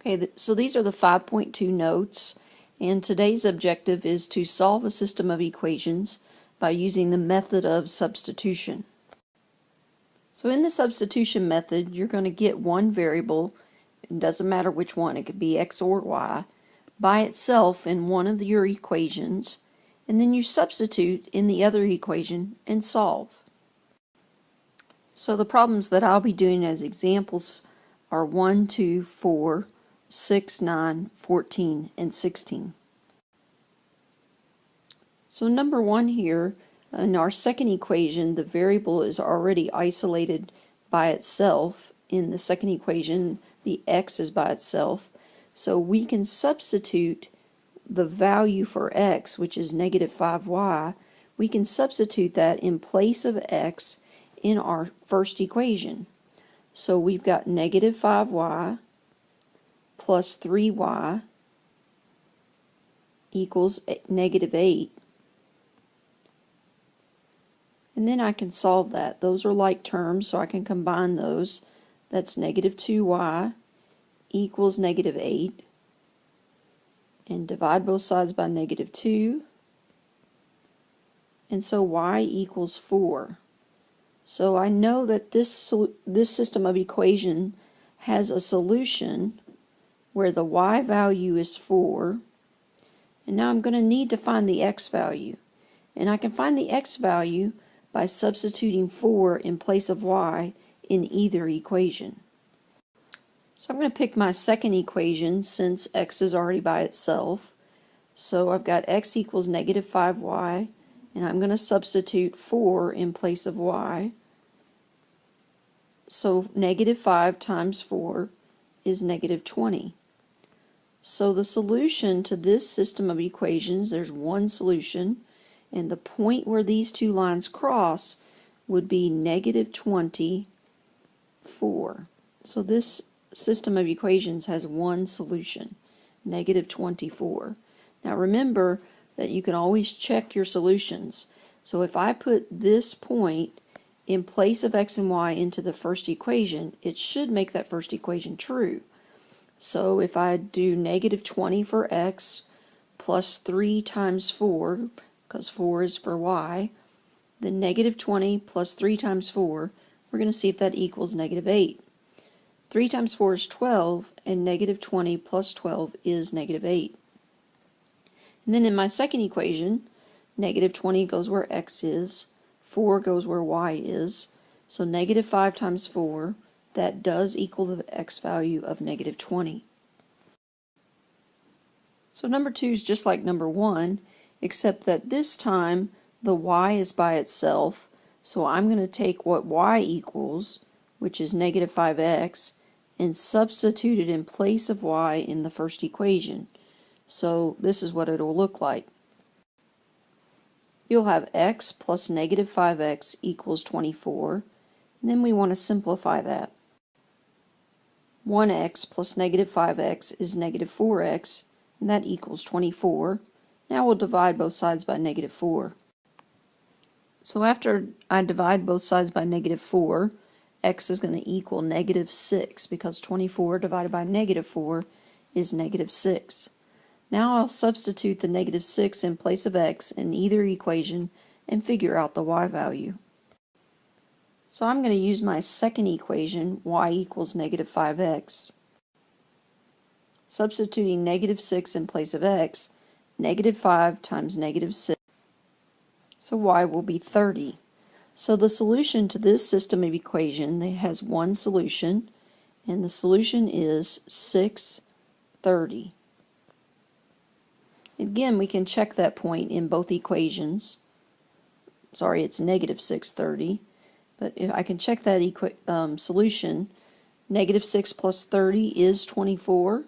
Okay, so these are the 5.2 notes, and today's objective is to solve a system of equations by using the method of substitution. So in the substitution method, you're going to get one variable, it doesn't matter which one, it could be x or y, by itself in one of your equations, and then you substitute in the other equation and solve. So the problems that I'll be doing as examples are 1, 2, 4, 6, 9, 14, and 16. So number 1 here, in our second equation, the variable is already isolated by itself. In the second equation, the x is by itself. So we can substitute the value for x, which is negative 5y, we can substitute that in place of x in our first equation. So we've got negative 5y plus 3y equals negative 8. And then I can solve that. Those are like terms, so I can combine those. That's negative 2y equals negative 8. And divide both sides by negative 2. And so y equals 4. So I know that this system of equation has a solution where the y value is 4. And now I'm going to need to find the x value. And I can find the x value by substituting 4 in place of y in either equation. So I'm going to pick my second equation since x is already by itself. So I've got x equals negative 5y, and I'm going to substitute 4 in place of y. So negative 5 times 4 is negative 20. So the solution to this system of equations, there's one solution, and the point where these two lines cross would be negative 24. So this system of equations has one solution, negative 24. Now remember that you can always check your solutions. So if I put this point in place of x and y into the first equation, it should make that first equation true. So if I do negative 20 for x plus 3 times 4, because 4 is for y, then negative 20 plus 3 times 4, we're going to see if that equals negative 8. 3 times 4 is 12, and negative 20 plus 12 is negative 8. And then in my second equation, negative 20 goes where x is, 4 goes where y is, so negative 5 times 4, that does equal the x value of negative 20. So number 2 is just like number 1, except that this time the y is by itself, so I'm going to take what y equals, which is negative 5x, and substitute it in place of y in the first equation. So this is what it will look like. You'll have x plus negative 5x equals 24, and then we want to simplify that. 1x plus negative 5x is negative 4x, and that equals 24. Now we'll divide both sides by negative 4. So after I divide both sides by negative 4, x is going to equal negative 6, because 24 divided by negative 4 is negative 6. Now I'll substitute the negative 6 in place of x in either equation and figure out the y value. So I'm going to use my second equation, y equals negative 5x. Substituting negative 6 in place of x, negative 5 times negative 6, so y will be 30. So the solution to this system of equation has one solution, and the solution is 630. Again, we can check that point in both equations. Sorry, it's negative 630, but if I can check that solution, negative 6 plus 30 is 24,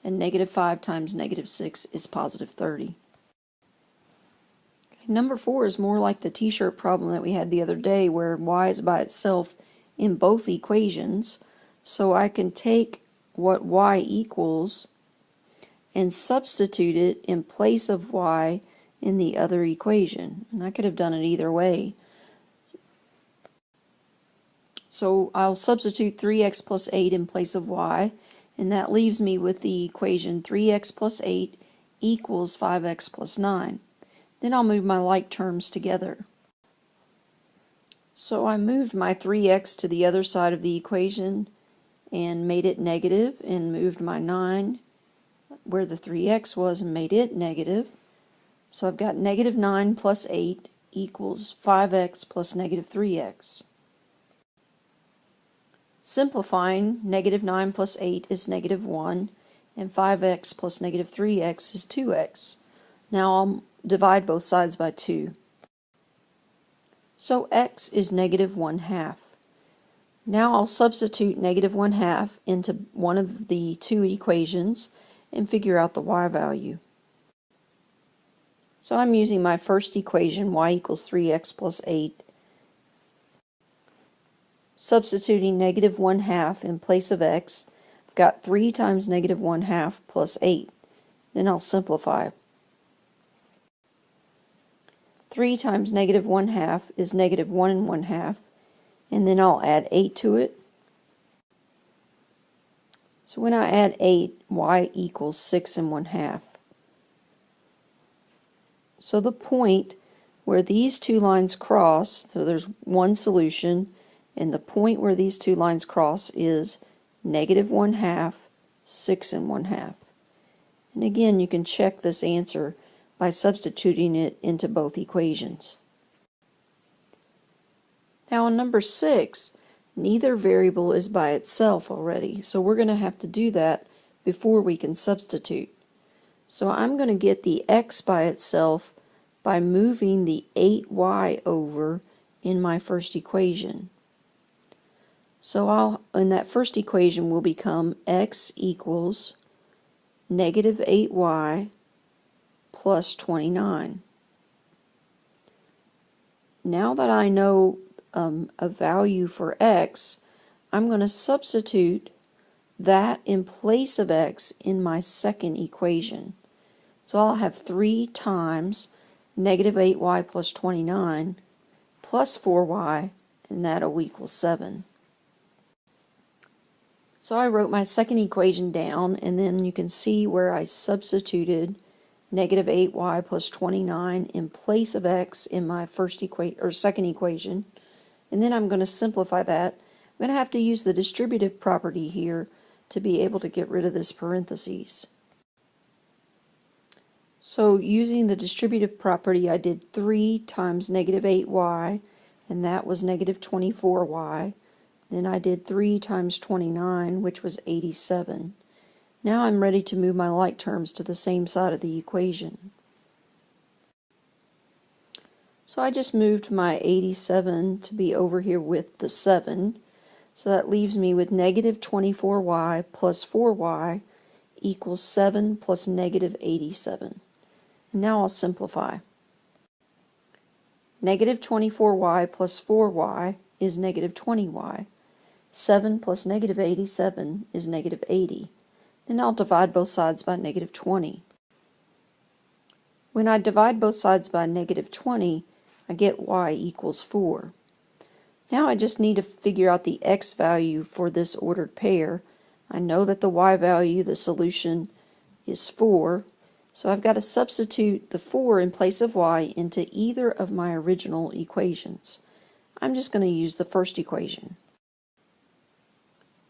and negative 5 times negative 6 is positive 30. Number 4 is more like the t-shirt problem that we had the other day, where y is by itself in both equations. So I can take what y equals and substitute it in place of y in the other equation. And I could have done it either way. So I'll substitute 3x plus 8 in place of y, And that leaves me with the equation 3x plus 8 equals 5x plus 9. Then I'll move my like terms together. So I moved my 3x to the other side of the equation and made it negative, and moved my 9 where the 3x was and made it negative. So I've got negative 9 plus 8 equals 5x plus negative 3x. Simplifying, negative 9 plus 8 is negative 1, and 5x plus negative 3x is 2x. Now I'll divide both sides by 2. So x is negative 1/2. Now I'll substitute negative 1/2 into one of the two equations and figure out the y value. So I'm using my first equation, y equals 3x plus 8. Substituting negative 1/2 in place of x, I've got 3 times negative 1/2 plus 8. Then I'll simplify. 3 times negative 1/2 is negative 1 1/2, and then I'll add 8 to it. So when I add 8, y equals 6 1/2. So the point where these two lines cross, so there's one solution, and the point where these two lines cross is negative 1/2, 6 1/2. And again, you can check this answer by substituting it into both equations. Now on number 6, neither variable is by itself already, so we're going to have to do that before we can substitute. So I'm going to get the x by itself by moving the 8y over in my first equation. So in that first equation will become x equals negative 8y plus 29. Now that I know a value for x, I'm going to substitute that in place of x in my second equation. So I'll have 3 times negative 8y plus 29 plus 4y, and that'll equal 7. So I wrote my second equation down, and then you can see where I substituted negative 8y plus 29 in place of x in my second equation. And then I'm going to simplify that. I'm going to have to use the distributive property here to be able to get rid of this parentheses. So using the distributive property, I did 3 times negative 8y, and that was negative 24y. Then I did 3 times 29, which was 87. Now I'm ready to move my like terms to the same side of the equation. So I just moved my 87 to be over here with the 7. So that leaves me with negative 24y plus 4y equals 7 plus negative 87. And now I'll simplify. Negative 24y plus 4y is negative 20y. 7 plus negative 87 is negative 80. Then I'll divide both sides by negative 20. When I divide both sides by negative 20, I get y equals 4. Now I just need to figure out the x value for this ordered pair. I know that the y value, the solution, is 4, so I've got to substitute the 4 in place of y into either of my original equations. I'm just going to use the first equation.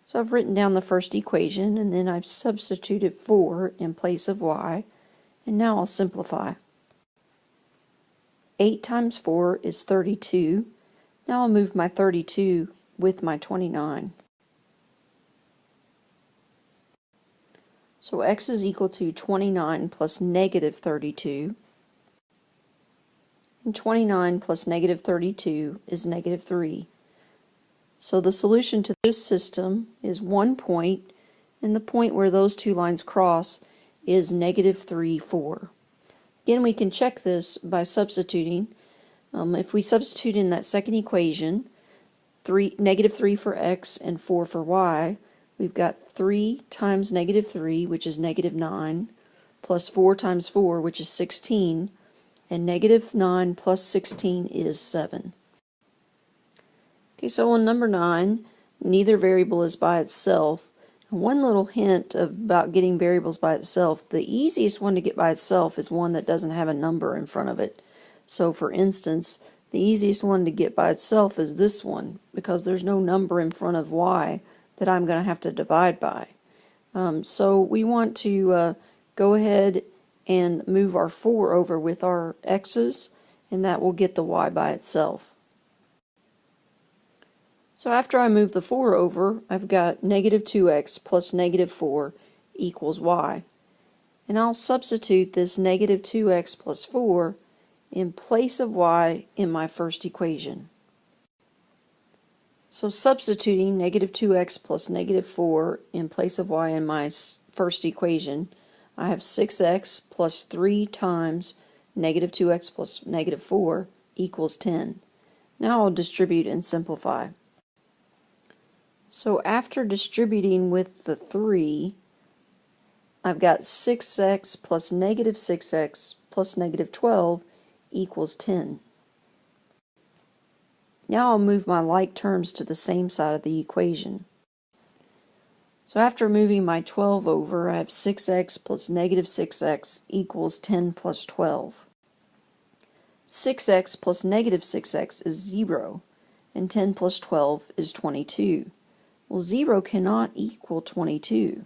So I've written down the first equation, and then I've substituted 4 in place of y, and now I'll simplify. 8 times 4 is 32. Now I'll move my 32 with my 29. So x is equal to 29 plus negative 32. And 29 plus negative 32 is negative 3. So the solution to this system is one point, and the point where those two lines cross is negative 3, 4. Again, we can check this by substituting. If we substitute in that second equation, negative 3 for x and 4 for y, we've got 3 times negative 3, which is negative 9, plus 4 times 4, which is 16, and negative 9 plus 16 is 7. Okay, so on number 9, neither variable is by itself. One little hint about getting variables by itself, the easiest one to get by itself is one that doesn't have a number in front of it. So for instance, the easiest one to get by itself is this one, because there's no number in front of y that I'm going to have to divide by. So we want to go ahead and move our 4 over with our x's, and that will get the y by itself. So after I move the 4 over, I've got negative 2x plus negative 4 equals y. And I'll substitute this negative 2x plus 4 in place of y in my first equation. So substituting negative 2x plus negative 4 in place of y in my first equation, I have 6x plus 3 times negative 2x plus negative 4 equals 10. Now I'll distribute and simplify. So after distributing with the 3, I've got 6x plus negative 6x plus negative 12 equals 10. Now I'll move my like terms to the same side of the equation. So after moving my 12 over, I have 6x plus negative 6x equals 10 plus 12. 6x plus negative 6x is 0, and 10 plus 12 is 22. Well, 0 cannot equal 22.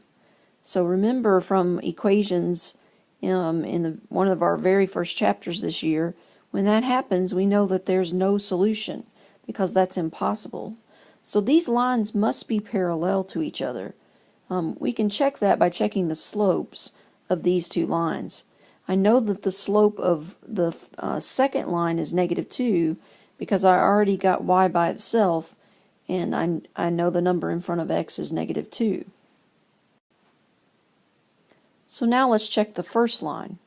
So remember from equations in one of our very first chapters this year, when that happens, we know that there's no solution, because that's impossible. So these lines must be parallel to each other. We can check that by checking the slopes of these two lines. I know that the slope of the second line is negative 2 because I already got y by itself, and I know the number in front of x is negative 2. So now let's check the first line.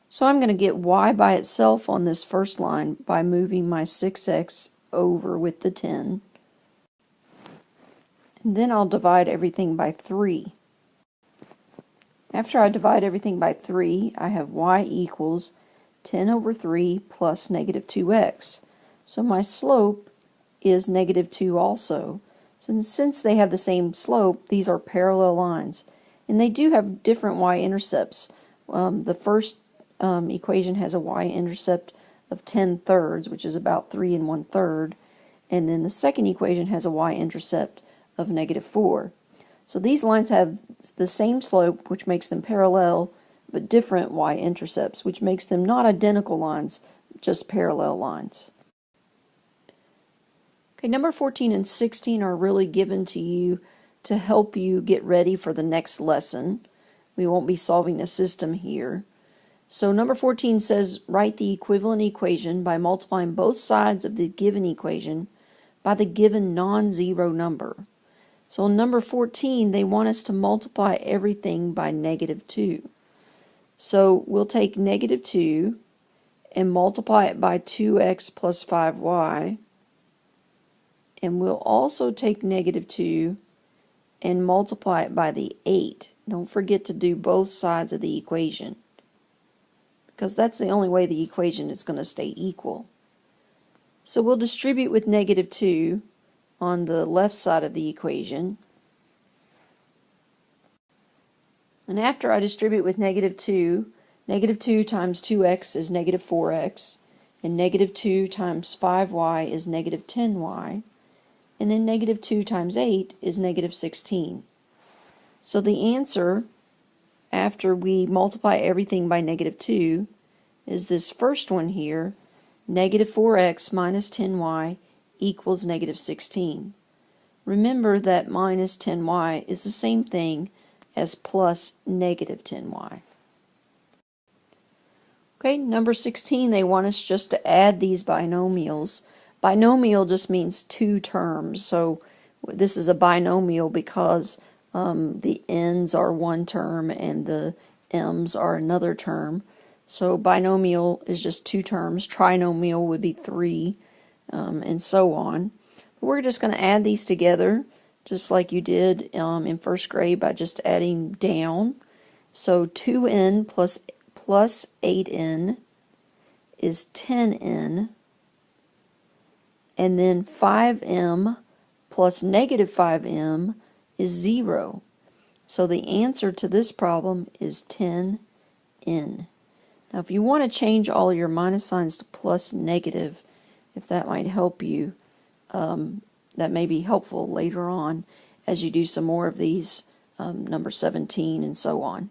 So I'm going to get y by itself on this first line by moving my 6x over with the 10. And then I'll divide everything by 3. After I divide everything by 3, I have y equals 10 over 3 plus negative 2x. So my slope is negative 2 also. Since they have the same slope, these are parallel lines. And they do have different y-intercepts. The first equation has a y-intercept of 10/3, which is about 3 1/3. And then the second equation has a y-intercept of negative 4. So these lines have the same slope, which makes them parallel, but different y-intercepts, which makes them not identical lines, just parallel lines. Okay, number 14 and 16 are really given to you to help you get ready for the next lesson. We won't be solving a system here. So number 14 says, write the equivalent equation by multiplying both sides of the given equation by the given non-zero number. So in number 14, they want us to multiply everything by negative 2. So we'll take negative 2 and multiply it by 2x plus 5y. And we'll also take negative 2 and multiply it by the 8. Don't forget to do both sides of the equation, because that's the only way the equation is going to stay equal. So we'll distribute with negative 2 on the left side of the equation. And after I distribute with negative 2 times 2x is negative 4x, and negative 2 times 5y is negative 10y, and then negative 2 times 8 is negative 16. So the answer, after we multiply everything by negative 2, is this first one here, negative 4x minus 10y equals negative 16. Remember that minus 10y is the same thing as plus negative 10y. Okay, number 16, they want us just to add these binomials. Binomial just means two terms, so this is a binomial because the n's are one term and the m's are another term. So binomial is just two terms. Trinomial would be 3, and so on. But we're just going to add these together, just like you did in first grade by just adding down. So 2n plus 8n is 10n, and then 5m plus negative 5m is 0. So the answer to this problem is 10n. Now if you want to change all your minus signs to plus negative, if that might help you, that may be helpful later on as you do some more of these, number 17 and so on.